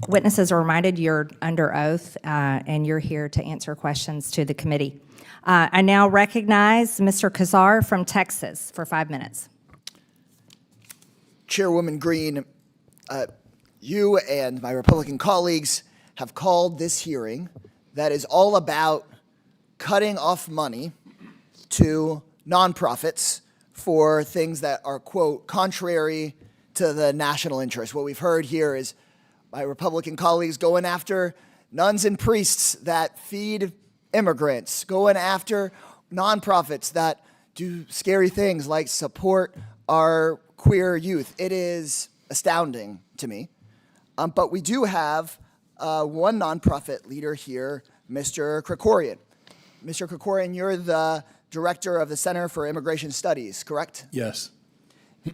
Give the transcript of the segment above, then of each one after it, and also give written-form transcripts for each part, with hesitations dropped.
Witnesses are reminded you're under oath and you're here to answer questions to the committee. I now recognize Mr. Casar from Texas for 5 minutes. Chairwoman Greene, you and my Republican colleagues have called this hearing that is all about cutting off money to nonprofits for things that are, quote, contrary to the national interest. What we've heard here is my Republican colleagues going after nuns and priests that feed immigrants, going after nonprofits that do scary things like support our queer youth. It is astounding to me. But we do have one nonprofit leader here, Mr. Krikorian. Mr. Krikorian, you're the director of the Center for Immigration Studies, correct? Yes.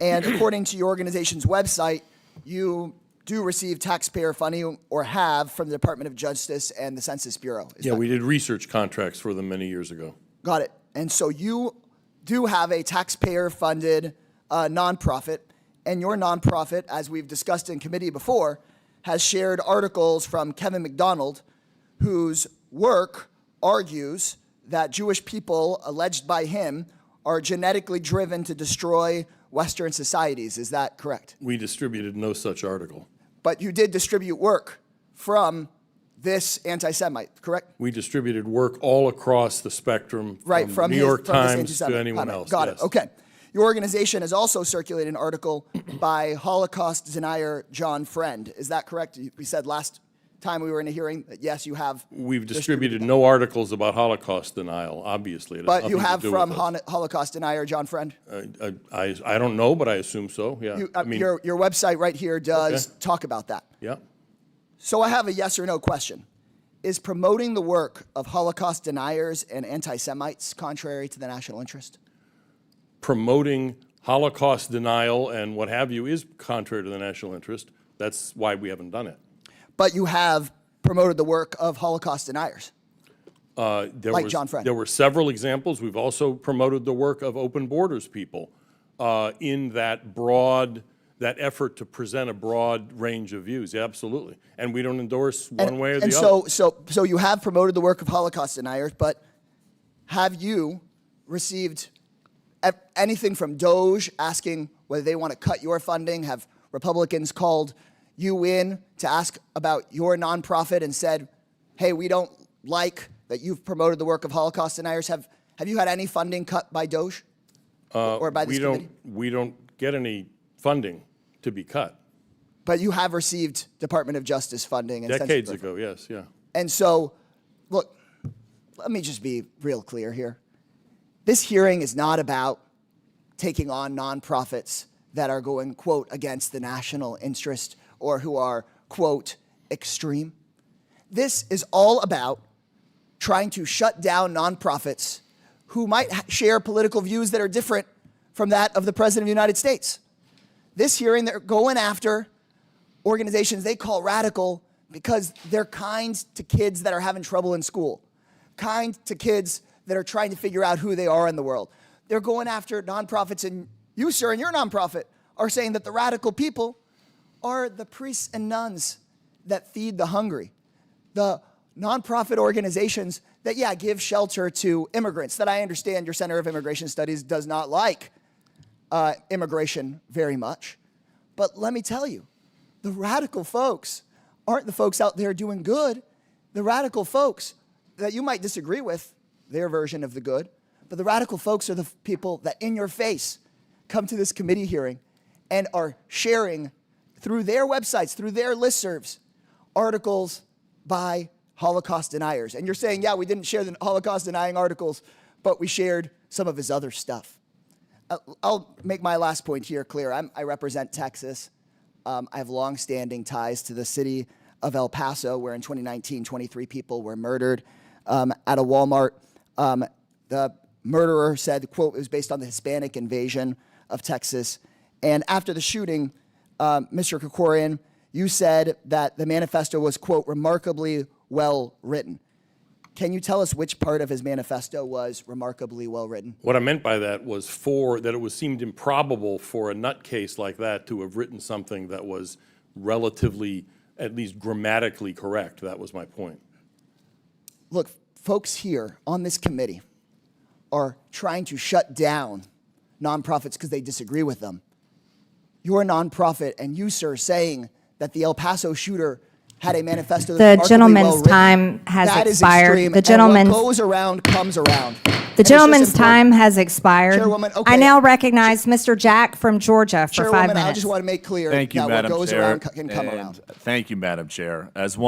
And according to your organization's website, you do receive taxpayer funding or have from the Department of Justice and the Census Bureau. Yeah, we did research contracts for them many years ago. Got it. And so you do have a taxpayer-funded nonprofit, and your nonprofit, as we've discussed in committee before, has shared articles from Kevin McDonald, whose work argues that Jewish people, alleged by him, are genetically driven to destroy Western societies. Is that correct? We distributed no such article. But you did distribute work from this anti-Semite, correct? We distributed work all across the spectrum, Right, from New York Times to anyone else. Got yes. it, okay. Your organization has also circulated an article by Holocaust denier John Friend. Is that correct? We said last time we were in a hearing that yes, you have. We've distributed no articles about Holocaust denial, obviously. But you have from Holocaust denier John Friend? I don't know, but I assume so, yeah. Your website right here does talk about that. Yeah. So I have a yes or no question. Is promoting the work of Holocaust deniers and anti-Semites contrary to the national interest? Promoting Holocaust denial and what have you is contrary to the national interest. That's why we haven't done it. But you have promoted the work of Holocaust deniers, like John Friend. There were several examples. We've also promoted the work of Open Borders people in that effort to present a broad range of views. Yeah, absolutely. And we don't endorse one way or the other. So you have promoted the work of Holocaust deniers, but have you received anything from DOGE asking whether they want to cut your funding? Have Republicans called you in to ask about your nonprofit and said, hey, we don't like that you've promoted the work of Holocaust deniers? Have you had any funding cut by DOGE or by this committee? We don't get any funding to be cut. But you have received Department of Justice funding. And decades ago, yes, yeah. And so, look, let me just be real clear here. This hearing is not about taking on nonprofits that are going, quote, against the national interest or who are, quote, extreme. This is all about trying to shut down nonprofits who might share political views that are different from that of the President of the United States. This hearing, they're going after organizations they call radical because they're kind to kids that are having trouble in school, kind to kids that are trying to figure out who they are in the world. They're going after nonprofits, and you, sir, and your nonprofit are saying that the radical people are the priests and nuns that feed the hungry, the nonprofit organizations that, yeah, give shelter to immigrants, that I understand your Center of Immigration Studies does not like immigration very much. But let me tell you, the radical folks aren't the folks out there doing good. The radical folks that you might disagree with, their version of the good, but the radical folks are the people that in your face come to this committee hearing and are sharing through their websites, through their listservs, articles by Holocaust deniers. And you're saying, yeah, we didn't share the Holocaust denying articles, but we shared some of his other stuff. I'll make my last point here clear. I represent Texas. I have long-standing ties to the city of El Paso, where in 2019, 23 people were murdered at a Walmart. The murderer said, quote, it was based on the Hispanic invasion of Texas. And after the shooting, Mr. Krikorian, you said that the manifesto was, quote, remarkably well written. Can you tell us which part of his manifesto was remarkably well written? What I meant by that was that it seemed improbable for a nutcase like that to have written something that was relatively, at least grammatically correct. That was my point. Look, folks here on this committee are trying to shut down nonprofits because they disagree with them. You're a nonprofit, and you, sir, saying that the El Paso shooter had a manifesto The that's remarkably gentleman's well-written, time has that is expired. extreme, The and gentleman's- what goes around comes around. The And it's just gentleman's important- time has expired. Chairwoman, okay. I now recognize Mr. Jack from Georgia for 5 Chairwoman, minutes. I just want to make clear Thank you, that what Madam goes Chair. around can come and around. Thank you, Madam Chair. As one